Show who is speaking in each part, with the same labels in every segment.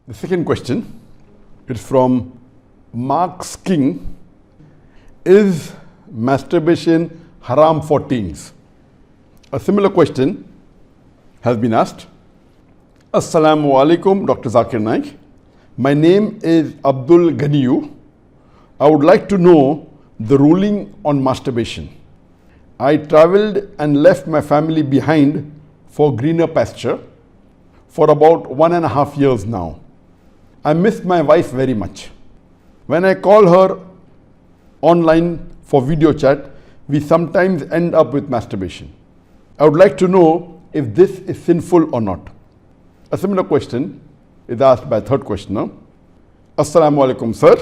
Speaker 1: The second question is from Mark's King. Is masturbation haram for teens? A similar question has been asked. Assalamu alaikum, Dr. Zakir Naik. My name is Abdul Ganiyu. I would like to know the ruling on masturbation. I traveled and left my family behind for greener pasture for about 1.5 years now. I miss my wife very much. When I call her online for video chat, we sometimes end up with masturbation. I would like to know if this is sinful or not. A similar question is asked by third questioner. Assalamu alaikum, sir.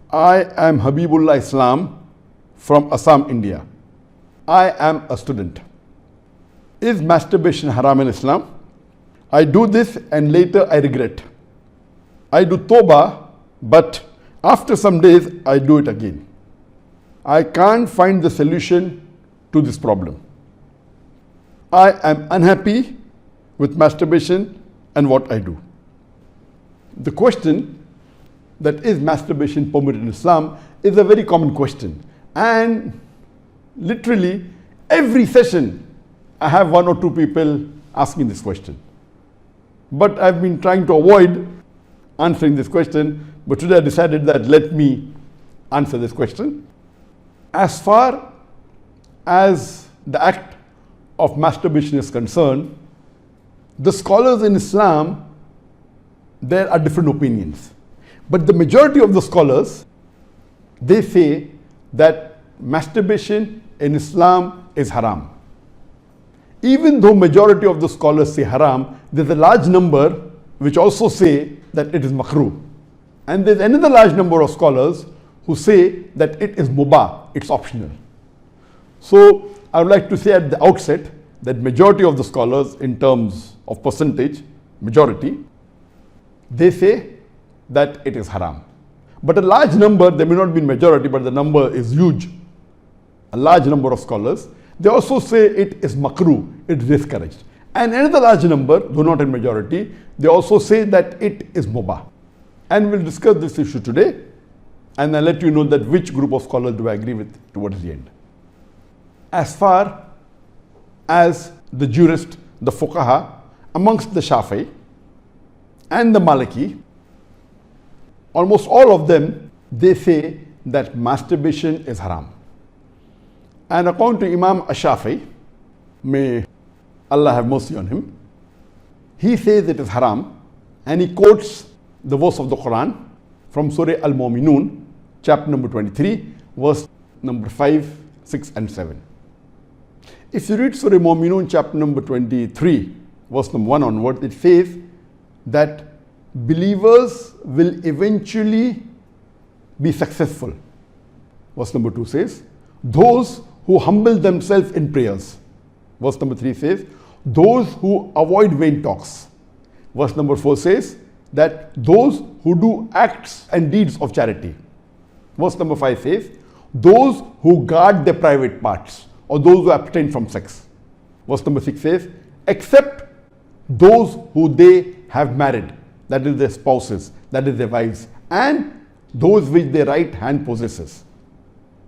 Speaker 1: I am Habibullah Islam from Assam, India. I am a student. Is masturbation haram in Islam? I do this and later I regret. I do tawbah, but after some days I do it again. I can't find the solution to this problem. I am unhappy with masturbation and what I do. The question that is masturbation permitted in Islam is a very common question, and literally every session I have one or two people asking this question. But I've been trying to avoid answering this question, but today I decided that let me answer this question. As far as the act of masturbation is concerned, the scholars in Islam, there are different opinions. But the majority of the scholars, they say that masturbation in Islam is haram. Even though majority of the scholars say haram, there's a large number which also say that it is makruh. And there's another large number of scholars who say that it is mubah, it's optional. So I would like to say at the outset that majority of the scholars, in terms of percentage, majority, they say that it is haram. But a large number, there may not be majority, but the number is huge. A large number of scholars, they also say it is makruh, it is discouraged. And another large number, though not in majority, they also say that it is mubah. And we'll discuss this issue today, and I'll let you know that which group of scholars do I agree with towards the end. As far as the jurist, the fuqaha, amongst the Shafi'i and the Maliki, almost all of them, they say that masturbation is haram. And according to Imam Ash-Shafi'i, may Allah have mercy on him, he says it is haram, and he quotes the verse of the Quran from Surah Al-Mu'minun, chapter number 23, verse number 5, 6 and 7. If you read Surah Al-Mu'minun, chapter number 23, verse number 1 onward, it says that believers will eventually be successful. Verse number 2 says, those who humble themselves in prayers. Verse number 3 says, those who avoid vain talks. Verse number 4 says that those who do acts and deeds of charity. Verse number 5 says, those who guard their private parts, or those who abstain from sex. Verse number 6 says, except those who they have married, that is their spouses, that is their wives, and those which their right hand possesses.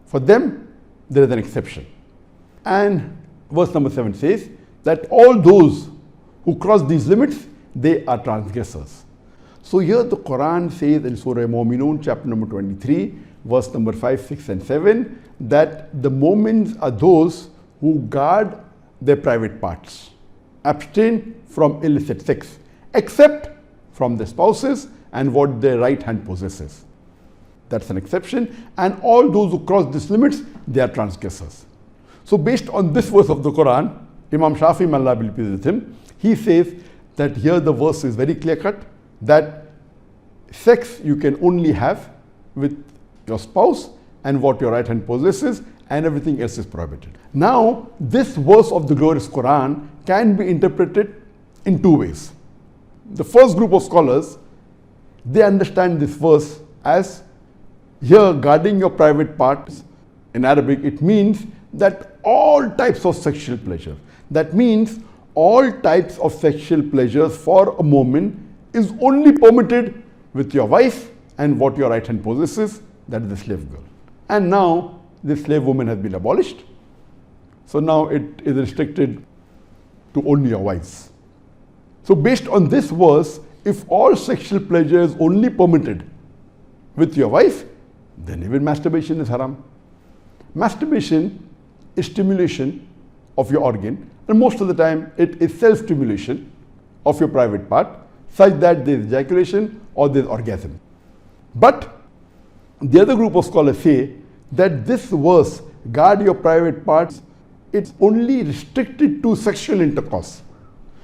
Speaker 1: For them, there is an exception. And verse number 7 says that all those who cross these limits, they are transgressors. So here the Quran says in Surah Al-Mu'minun, chapter number 23, verse number 5, 6 and 7, that the mu'mins are those who guard their private parts, abstain from illicit sex, except from their spouses and what their right hand possesses. That's an exception. And all those who cross these limits, they are transgressors. So based on this verse of the Quran, Imam Shafi'i, may Allah be pleased with him, he says that here the verse is very clear cut, that sex you can only have with your spouse and what your right hand possesses, and everything else is prohibited. Now, this verse of the glorious Quran can be interpreted in two ways. The first group of scholars, they understand this verse as here guarding your private parts. In Arabic, it means that all types of sexual pleasure. That means all types of sexual pleasures for a moment is only permitted with your wife and what your right hand possesses, that is the slave girl. And now the slave woman has been abolished. So now it is restricted to only your wives. So based on this verse, if all sexual pleasure is only permitted with your wife, then even masturbation is haram. Masturbation is stimulation of your organ, and most of the time it is self-stimulation of your private part, such that there is ejaculation or there is orgasm. But the other group of scholars say that this verse, guard your private parts, it's only restricted to sexual intercourse.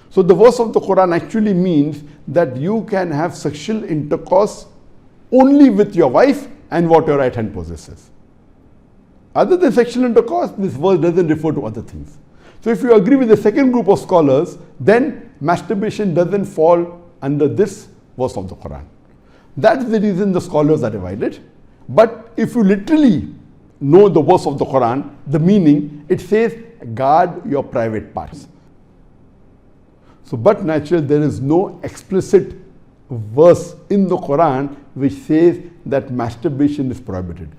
Speaker 1: So the verse of the Quran actually means that you can have sexual intercourse only with your wife and what your right hand possesses. Other than sexual intercourse, this verse doesn't refer to other things. So if you agree with the second group of scholars, then masturbation doesn't fall under this verse of the Quran. That's the reason the scholars are divided. But if you literally know the verse of the Quran, the meaning, it says, guard your private parts. So, but naturally, there is no explicit verse in the Quran which says that masturbation is prohibited.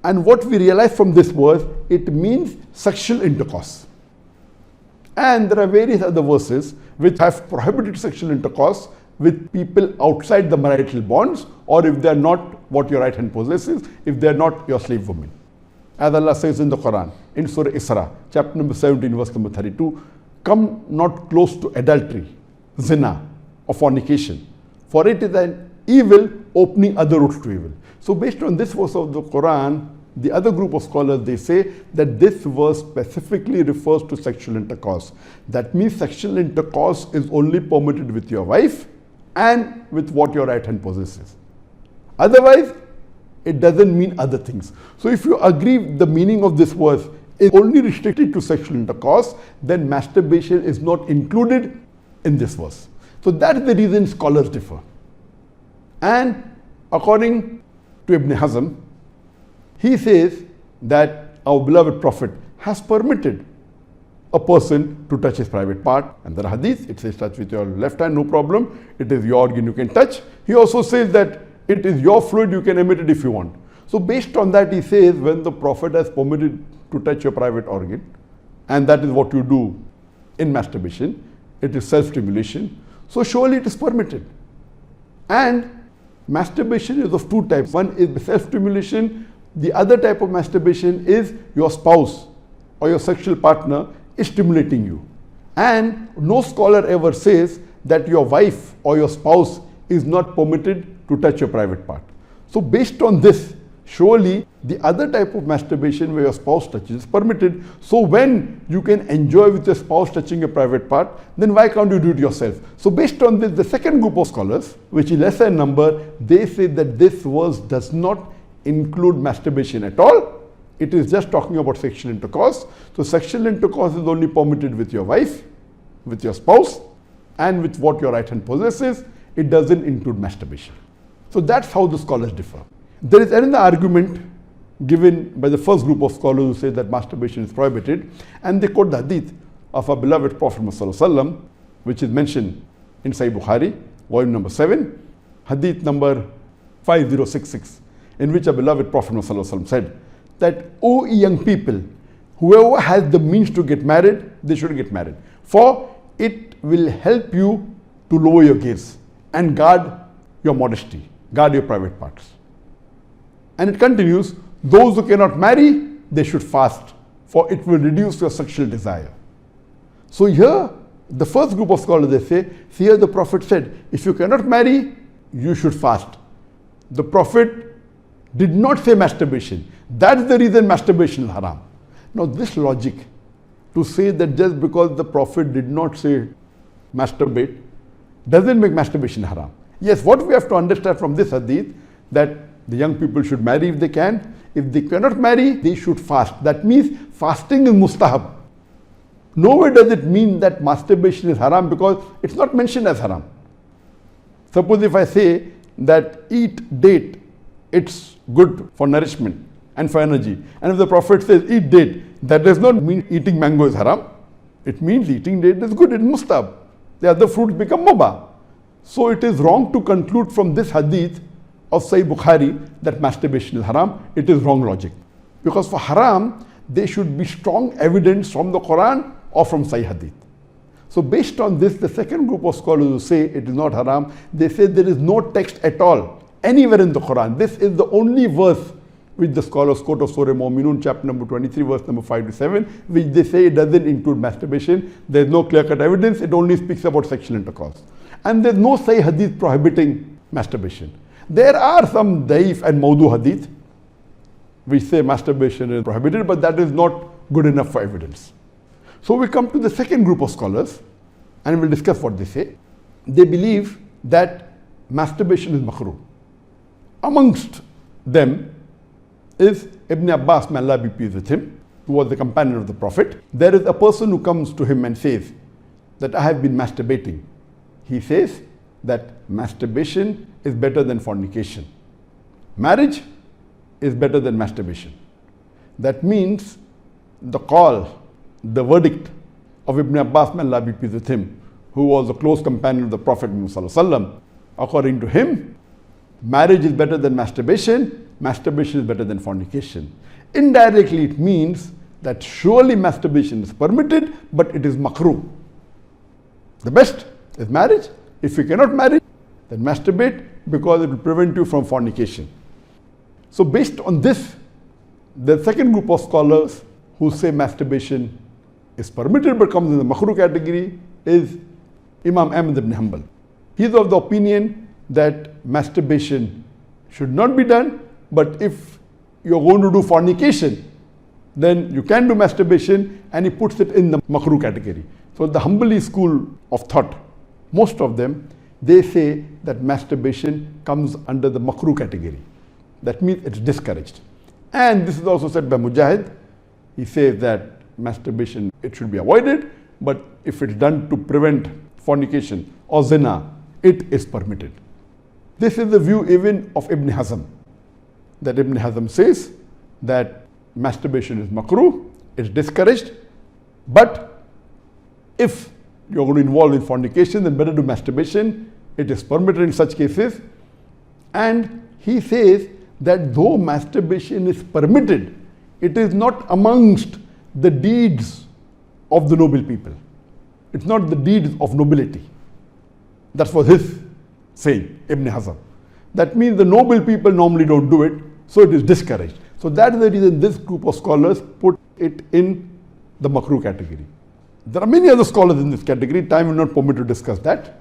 Speaker 1: And what we realize from this verse, it means sexual intercourse. And there are various other verses which have prohibited sexual intercourse with people outside the marital bonds, or if they are not what your right hand possesses, if they are not your slave woman. As Allah says in the Quran, in Surah Isra, chapter number 17, verse number 32, come not close to adultery, zina, or fornication, for it is an evil opening other routes to evil. So based on this verse of the Quran, the other group of scholars, they say that this verse specifically refers to sexual intercourse. That means sexual intercourse is only permitted with your wife and with what your right hand possesses. Otherwise, it doesn't mean other things. So if you agree the meaning of this verse is only restricted to sexual intercourse, then masturbation is not included in this verse. So that's the reason scholars differ. And according to Ibn Hazm, he says that our beloved Prophet has permitted a person to touch his private part. And the hadith, it says touch with your left hand, no problem. It is your organ, you can touch. He also says that it is your fluid, you can emit it if you want. So based on that, he says when the Prophet has permitted to touch your private organ, and that is what you do in masturbation, it is self-stimulation, so surely it is permitted. And masturbation is of two types. One is self-stimulation. The other type of masturbation is your spouse or your sexual partner is stimulating you. And no scholar ever says that your wife or your spouse is not permitted to touch your private part. So based on this, surely the other type of masturbation where your spouse touches is permitted. So when you can enjoy with your spouse touching your private part, then why can't you do it yourself? So based on this, the second group of scholars, which is lesser in number, they say that this verse does not include masturbation at all. It is just talking about sexual intercourse. So sexual intercourse is only permitted with your wife, with your spouse, and with what your right hand possesses. It doesn't include masturbation. So that's how the scholars differ. There is another argument given by the first group of scholars who say that masturbation is prohibited, and they quote the hadith of our beloved Prophet ﷺ, which is mentioned in Sahih Bukhari, volume number 7, hadith number 5066, in which our beloved Prophet ﷺ said that, O young people, whoever has the means to get married, they should get married, for it will help you to lower your gaze and guard your modesty, guard your private parts. And it continues, those who cannot marry, they should fast, for it will reduce your sexual desire. So here, the first group of scholars, they say, here the Prophet said, if you cannot marry, you should fast. The Prophet did not say masturbation. That's the reason masturbation is haram. Now this logic, to say that just because the Prophet did not say masturbate, doesn't make masturbation haram. Yes, what we have to understand from this hadith, that the young people should marry if they can. If they cannot marry, they should fast. That means fasting is mustahab. Nowhere does it mean that masturbation is haram, because it's not mentioned as haram. Suppose if I say that eat date, it's good for nourishment and for energy. And if the Prophet says eat date, that does not mean eating mango is haram. It means eating date is good, it's mustahab. The other fruits become mubah. So it is wrong to conclude from this hadith of Sahih Bukhari that masturbation is haram. It is wrong logic. Because for haram, there should be strong evidence from the Quran or from Sahih hadith. So based on this, the second group of scholars who say it is not haram, they say there is no text at all anywhere in the Quran. This is the only verse which the scholars quote of Surah Mu'minun, chapter number 23, verse number 5 to 7, which they say it doesn't include masturbation. There is no clear-cut evidence. It only speaks about sexual intercourse. And there is no Sahih hadith prohibiting masturbation. There are some daif and mawdu hadith which say masturbation is prohibited, but that is not good enough for evidence. So we come to the second group of scholars and we'll discuss what they say. They believe that masturbation is makruh. Amongst them is Ibn Abbas, may Allah be pleased with him, who was the companion of the Prophet. There is a person who comes to him and says that I have been masturbating. He says that masturbation is better than fornication. Marriage is better than masturbation. That means the call, the verdict of Ibn Abbas, may Allah be pleased with him, who was a close companion of the Prophet Muhammad, according to him, marriage is better than masturbation, masturbation is better than fornication. Indirectly, it means that surely masturbation is permitted, but it is makruh. The best is marriage. If you cannot marry, then masturbate, because it will prevent you from fornication. So based on this, the second group of scholars who say masturbation is permitted but comes in the makruh category is Imam Ahmad ibn Hanbal. He is of the opinion that masturbation should not be done, but if you are going to do fornication, then you can do masturbation, and he puts it in the makruh category. So the Hanbali school of thought, most of them, they say that masturbation comes under the makruh category. That means it's discouraged. And this is also said by Mujahid. He says that masturbation, it should be avoided, but if it's done to prevent fornication or zina, it is permitted. This is the view even of Ibn Hazm, that Ibn Hazm says that masturbation is makruh, it's discouraged, but if you're going to involve in fornication, then better do masturbation, it is permitted in such cases. And he says that though masturbation is permitted, it is not amongst the deeds of the noble people. It's not the deeds of nobility. That was his saying, Ibn Hazm. That means the noble people normally don't do it, so it is discouraged. So that is the reason this group of scholars put it in the makruh category. There are many other scholars in this category. Time will not permit to discuss that.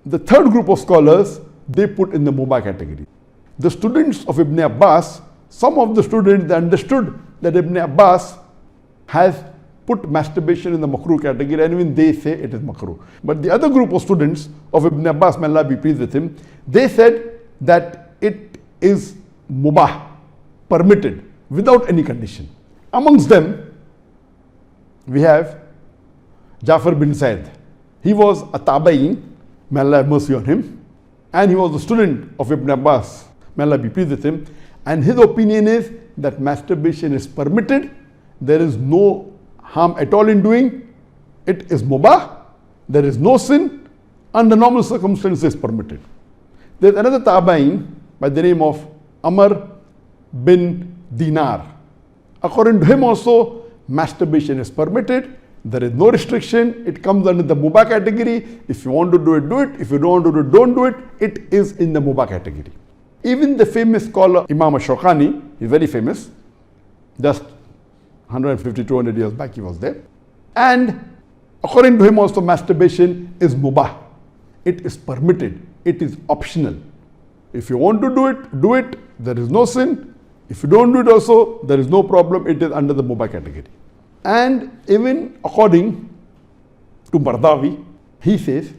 Speaker 1: The third group of scholars, they put in the mubah category. The students of Ibn Abbas, some of the students, they understood that Ibn Abbas has put masturbation in the makruh category, and even they say it is makruh. But the other group of students of Ibn Abbas, may Allah be pleased with him, they said that it is mubah, permitted, without any condition. Amongst them, we have Jafar bin Zaid. He was a tabi'in, may Allah have mercy on him, and he was a student of Ibn Abbas, may Allah be pleased with him, and his opinion is that masturbation is permitted, there is no harm at all in doing, it is mubah, there is no sin, under normal circumstances permitted. There is another tabi'in by the name of Amr bin Dinar. According to him also, masturbation is permitted, there is no restriction, it comes under the mubah category. If you want to do it, do it. If you don't want to do it, don't do it. It is in the mubah category. Even the famous scholar Imam Shawkani, he is very famous, just 150, 200 years back he was there. And according to him also, masturbation is mubah. It is permitted. It is optional. If you want to do it, do it. There is no sin. If you don't do it also, there is no problem. It is under the mubah category. And even according to Bardawi, he says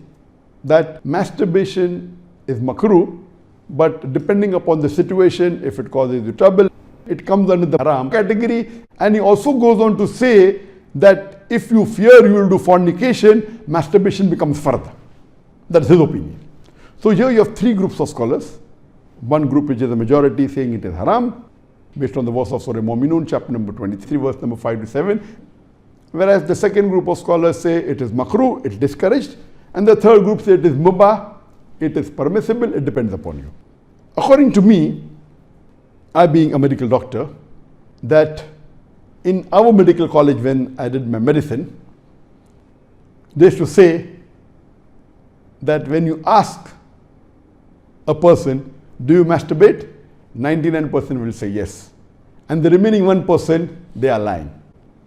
Speaker 1: that masturbation is makruh, but depending upon the situation, if it causes you trouble, it comes under the haram category. And he also goes on to say that if you fear you will do fornication, masturbation becomes fard. That's his opinion. So here you have three groups of scholars. One group which is the majority saying it is haram, based on the verse of Surah Mu'minun, chapter number 23, verse number 5 to 7. Whereas the second group of scholars say it is makruh, it's discouraged. And the third group say it is mubah, it is permissible, it depends upon you. According to me, I being a medical doctor, that in our medical college when I did my medicine, they used to say that when you ask a person, do you masturbate? 99% will say yes. And the remaining 1%, they are lying.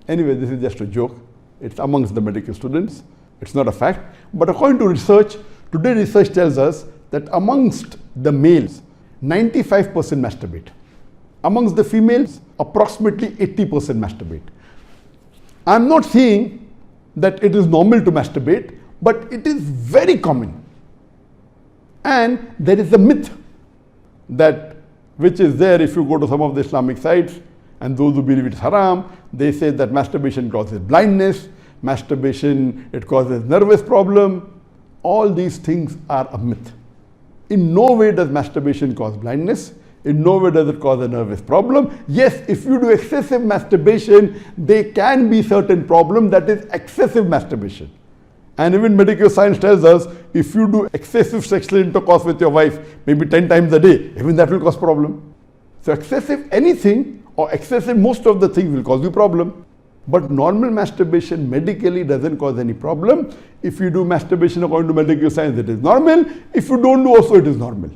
Speaker 1: Anyway, this is just a joke. It's amongst the medical students. It's not a fact. But according to research, today research tells us that amongst the males, 95% masturbate. Amongst the females, approximately 80% masturbate. I'm not saying that it is normal to masturbate, but it is very common. And there is a myth that which is there if you go to some of the Islamic sites, and those who believe it's haram, they say that masturbation causes blindness, masturbation, it causes nervous problem. All these things are a myth. In no way does masturbation cause blindness. In no way does it cause a nervous problem. Yes, if you do excessive masturbation, there can be certain problem, that is excessive masturbation. And even medical science tells us, if you do excessive sexual intercourse with your wife, maybe 10 times a day, even that will cause problem. So excessive anything or excessive most of the things will cause you problem. But normal masturbation medically doesn't cause any problem. If you do masturbation according to medical science, it is normal. If you don't do also, it is normal.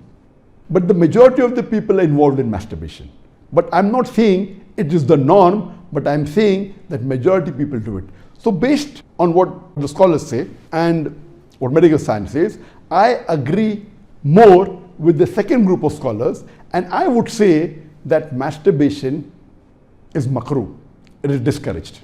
Speaker 1: But the majority of the people are involved in masturbation. But I'm not saying it is the norm, but I'm saying that majority people do it. So based on what the scholars say and what medical science says, I agree more with the second group of scholars, and I would say that masturbation is makruh. It is discouraged.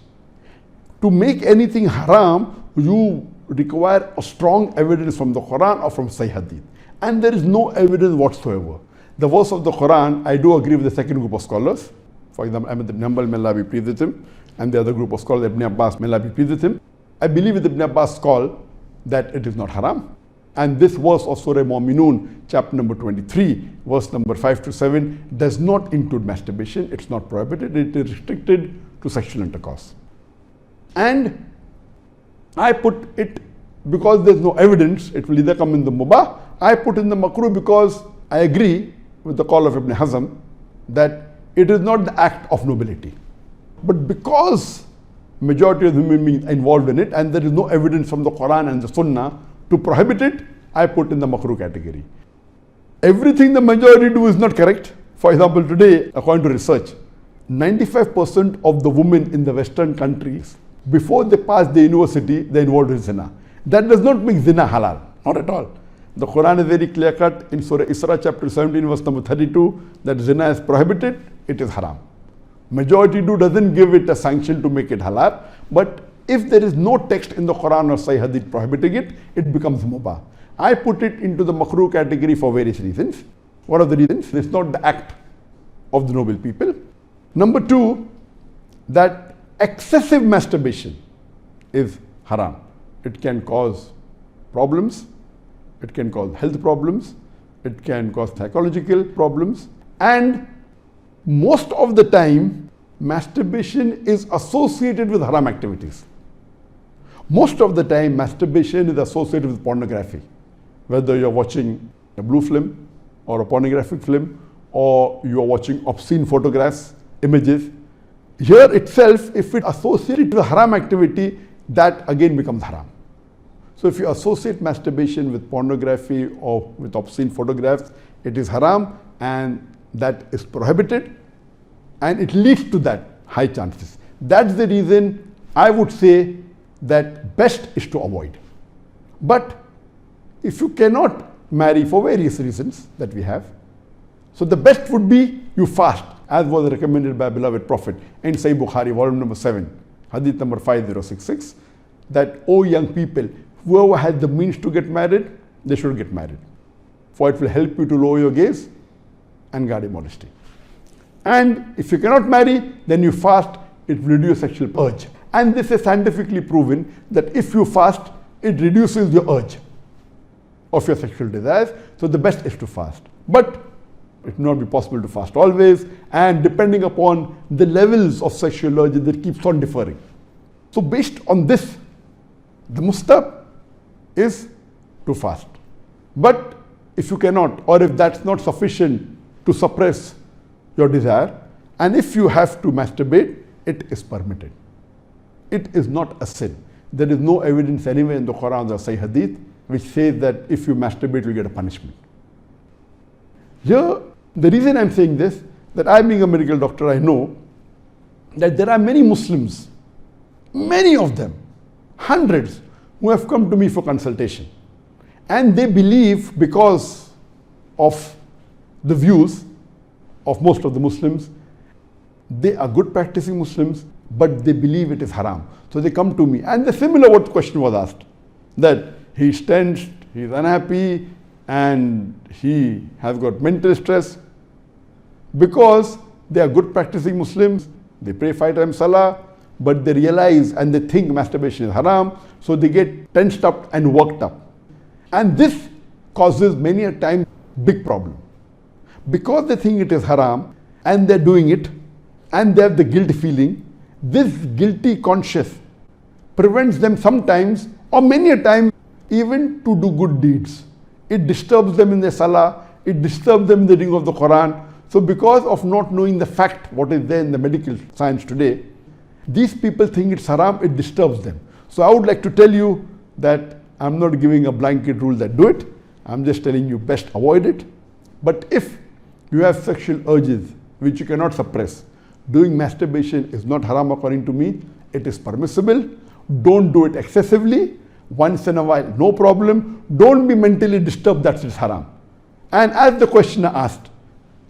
Speaker 1: To make anything haram, you require a strong evidence from the Quran or from Sahih Hadith. And there is no evidence whatsoever. The verse of the Quran, I do agree with the second group of scholars. For example, Ahmad ibn Hanbal, may Allah be pleased with him, and the other group of scholars, Ibn Abbas, may Allah be pleased with him. I believe with Ibn Abbas' call that it is not haram. And this verse of Surah Mu'minun, chapter number 23, verse number 5 to 7, does not include masturbation. It's not prohibited. It is restricted to sexual intercourse. And I put it, because there's no evidence, it will either come in the mubah. I put in the makruh because I agree with the call of Ibn Hazm that it is not the act of nobility. But because majority of the human beings are involved in it and there is no evidence from the Quran and the Sunnah to prohibit it, I put in the makruh category. Everything the majority do is not correct. For example, today, according to research, 95% of the women in the Western countries, before they pass the university, they are involved in zina. That does not make zina halal, not at all. The Quran is very clear cut in Surah Isra chapter 17 verse number 32 that zina is prohibited, it is haram. Majority do doesn't give it a sanction to make it halal, but if there is no text in the Quran or Sahih Hadith prohibiting it, it becomes mubah. I put it into the makruh category for various reasons. What are the reasons? It's not the act of the noble people. Number two, that excessive masturbation is haram. It can cause problems, it can cause health problems, it can cause psychological problems, and most of the time masturbation is associated with haram activities. Most of the time masturbation is associated with pornography, whether you're watching a blue film or a pornographic film, or you are watching obscene photographs, images. Here itself, if it associated with haram activity, that again becomes haram. So if you associate masturbation with pornography or with obscene photographs, it is haram and that is prohibited, and it leads to that high chances. That's the reason I would say that best is to avoid. But if you cannot marry for various reasons that we have, so the best would be you fast, as was recommended by beloved Prophet in Sahih Bukhari, volume number 7, hadith number 5066, that, O young people, whoever has the means to get married, they should get married. For it will help you to lower your gaze and guard your modesty. And if you cannot marry, then you fast, it will reduce sexual urge. And this is scientifically proven that if you fast, it reduces your urge of your sexual desires. So the best is to fast. But it will not be possible to fast always, and depending upon the levels of sexual urge, that keeps on differing. So based on this, the mustahab is to fast. But if you cannot, or if that's not sufficient to suppress your desire, and if you have to masturbate, it is permitted. It is not a sin. There is no evidence anywhere in the Quran or Sahih Hadith which says that if you masturbate, you get a punishment. Here, the reason I'm saying this, that I being a medical doctor, I know that there are many Muslims, many of them, hundreds, who have come to me for consultation. And they believe, because of the views of most of the Muslims, they are good practicing Muslims, but they believe it is haram. So they come to me. And the similar what question was asked, that he's tensed, he's unhappy, and he has got mental stress. Because they are good practicing Muslims, they pray 5 times Salah, but they realize and they think masturbation is haram, so they get tensed up and worked up. And this causes many a time big problem. Because they think it is haram and they're doing it and they have the guilt feeling, this guilty conscience prevents them sometimes or many a time even to do good deeds. It disturbs them in their salah, it disturbs them in the reading of the Quran. So because of not knowing the fact, what is there in the medical science today, these people think it's haram, it disturbs them. So I would like to tell you that I'm not giving a blanket rule that do it. I'm just telling you best avoid it. But if you have sexual urges which you cannot suppress, doing masturbation is not haram according to me. It is permissible. Don't do it excessively. Once in a while, no problem. Don't be mentally disturbed that it's haram. And as the questioner asked,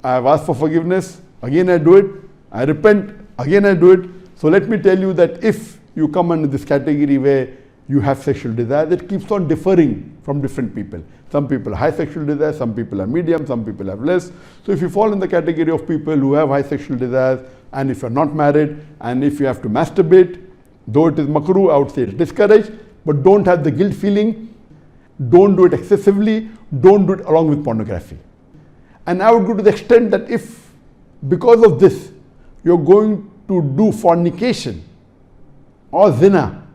Speaker 1: I have asked for forgiveness. Again I do it. I repent. Again I do it. So let me tell you that if you come under this category where you have sexual desire, that keeps on differing from different people. Some people have high sexual desire, some people are medium, some people have less. So if you fall in the category of people who have high sexual desires, and if you're not married, and if you have to masturbate, though it is makruh, I would say it's discouraged, but don't have the guilt feeling, don't do it excessively, don't do it along with pornography. And I would go to the extent that if, because of this, you're going to do fornication, or zina,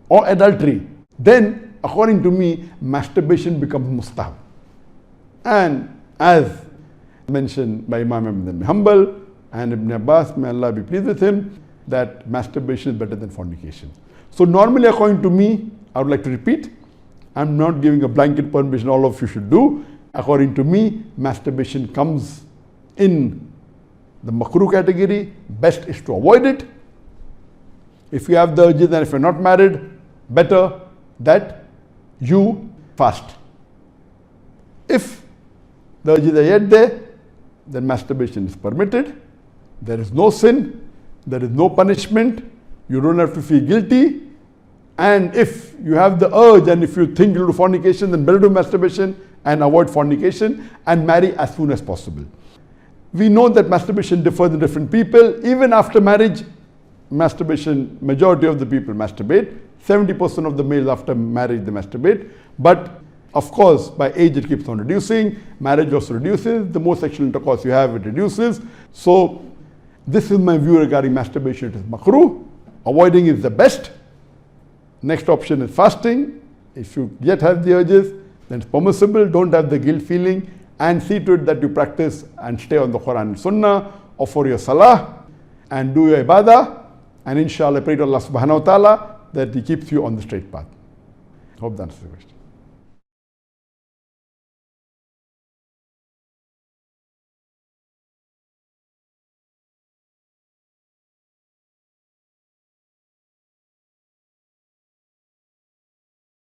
Speaker 1: or adultery, then according to me, masturbation becomes mustahab. And as mentioned by Imam Ibn Hanbal and Ibn Abbas, may Allah be pleased with him, that masturbation is better than fornication. So normally according to me, I would like to repeat, I'm not giving a blanket permission all of you should do. According to me, masturbation comes in the makruh category. Best is to avoid it. If you have the urges and if you're not married, better that you fast. If the urges are yet there, then masturbation is permitted. There is no sin, there is no punishment, you don't have to feel guilty. And if you have the urge and if you think you'll do fornication, then better do masturbation and avoid fornication and marry as soon as possible. We know that masturbation differs in different people. Even after marriage, masturbation, majority of the people masturbate. 70% of the males after marriage they masturbate. But of course, by age it keeps on reducing. Marriage also reduces. The more sexual intercourse you have, it reduces. So this is my view regarding masturbation. It is makruh. Avoiding is the best. Next option is fasting. If you yet have the urges, then it's permissible. Don't have the guilt feeling, and see to it that you practice and stay on the Quran and Sunnah, offer your salah and do your ibadah, and inshallah pray to Allah subhanahu wa ta'ala that He keeps you on the straight path. Hope that answers the question.